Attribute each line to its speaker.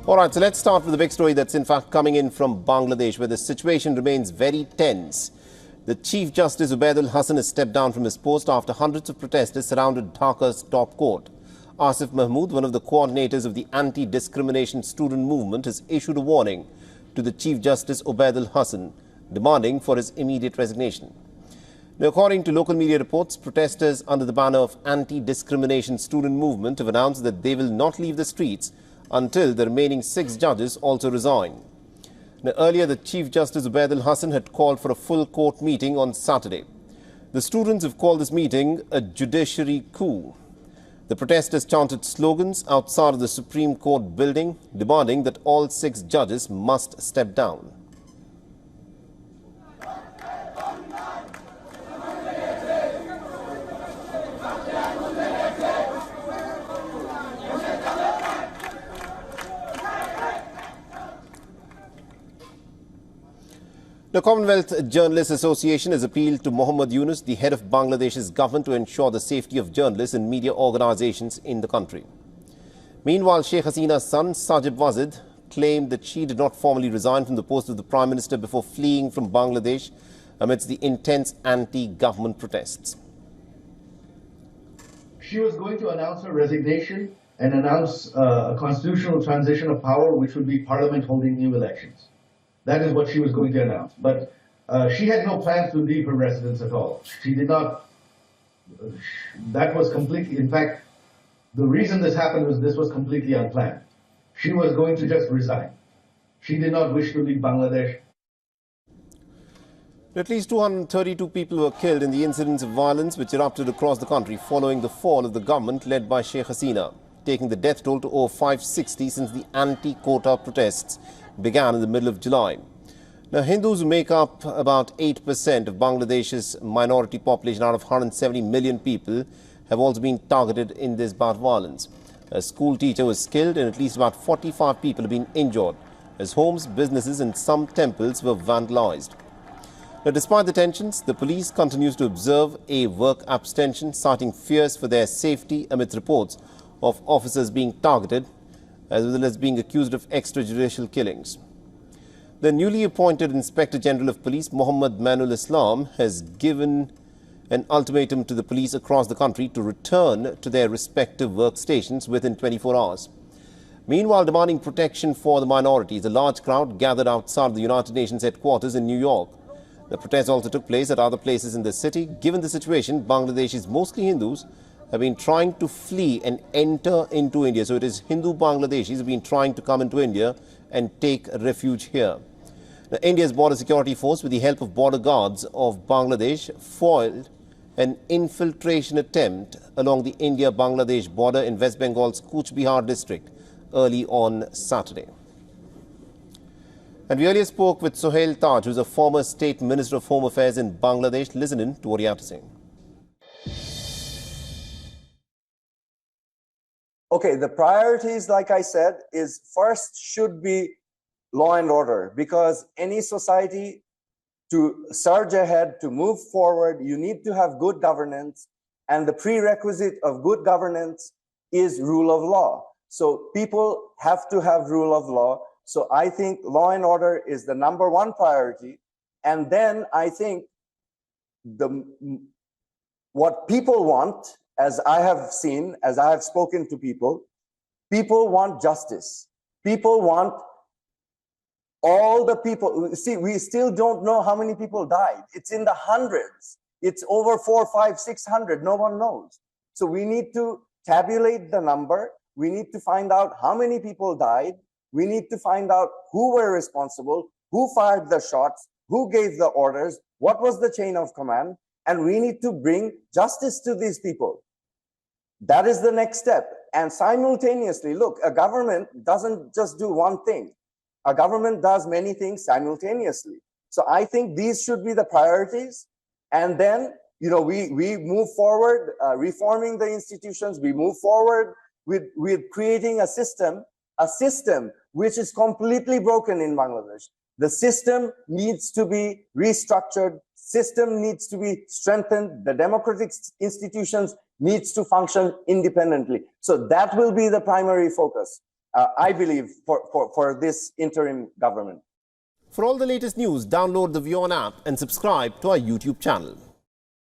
Speaker 1: All right, so let's start with the big story that's in fact coming in from Bangladesh, where the situation remains very tense. The Chief Justice Aide has stepped down from his post after hundreds of protesters surrounded Dhaka's top court. Asif Mahmood, one of the coordinators of the anti-discrimination student movement, has issued a warning to the Chief Justice Aide Hassan, demanding for his immediate resignation. Now, according to local media reports, protesters under the banner of anti-discrimination student movement have announced that they will not leave the streets until the remaining 6 judges also resign. Now, earlier, the Chief Justice Aide Hassan had called for a full court meeting on Saturday. The students have called this meeting a judiciary coup. The protesters chanted slogans outside of the Supreme Court building, demanding that all 6 judges must step down. The Commonwealth Journalists Association has appealed to Mohammad Yunus, the head of Bangladesh's government, to ensure the safety of journalists and media organizations in the country. Meanwhile, Sheikh Hasina's son, Sajib Wazid, claimed that she did not formally resign from the post of the Prime Minister before fleeing from Bangladesh amidst the intense anti-government protests.
Speaker 2: She was going to announce her resignation and announce a constitutional transition of power, which would be Parliament holding new elections. That is what she was going to announce. But she had no plans to leave her residence at all. She did not. That was completely, in fact, the reason this happened was this was completely unplanned. She was going to just resign. She did not wish to leave Bangladesh.
Speaker 1: At least 232 people were killed in the incidents of violence which erupted across the country following the fall of the government led by Sheikh Hasina, taking the death toll to over 560 since the anti-quota protests began in the middle of July. Now, Hindus, who make up about 8% of Bangladesh's minority population out of 170 million people, have also been targeted in this bout of violence. A school teacher was killed and at least about 45 people have been injured, as homes, businesses and some temples were vandalized. Now, despite the tensions, the police continues to observe a work abstention, citing fears for their safety amidst reports of officers being targeted as well as being accused of extrajudicial killings. The newly appointed Inspector General of Police, Mohammad Manul Islam, has given an ultimatum to the police across the country to return to their respective workstations within 24 hours. Meanwhile, demanding protection for the minorities, a large crowd gathered outside the United Nations headquarters in New York. The protests also took place at other places in the city. Given the situation, Bangladeshis, mostly Hindus, have been trying to flee and enter into India. So it is Hindu Bangladeshis have been trying to come into India and take refuge here. Now, India's border security force, with the help of border guards of Bangladesh, foiled an infiltration attempt along the India-Bangladesh border in West Bengal's Cooch Behar district early on Saturday. And we earlier spoke with Sohail Taj, who is a former State Minister of Home Affairs in Bangladesh. Listen in to what he had to say.
Speaker 3: Okay, the priorities, like I said, is first should be law and order, because any society to surge ahead, to move forward, you need to have good governance, and the prerequisite of good governance is rule of law. So people have to have rule of law. So I think law and order is the #1 priority. And then I think what people want, as I have seen, as I have spoken to people want justice. People want all the people. See, we still don't know how many people died. It's in the hundreds. It's over 400, 500, 600. No one knows. So we need to tabulate the number. We need to find out how many people died. We need to find out who were responsible, who fired the shots, who gave the orders, what was the chain of command, and we need to bring justice to these people. That is the next step. And simultaneously, look, a government doesn't just do one thing. A government does many things simultaneously. So I think these should be the priorities. And then, you know, we move forward, reforming the institutions. We move forward with creating a system which is completely broken in Bangladesh. The system needs to be restructured. System needs to be strengthened. The democratic institutions needs to function independently. So that will be the primary focus. I believe, for this interim government.
Speaker 1: For all the latest news, download the WION app and subscribe to our YouTube channel.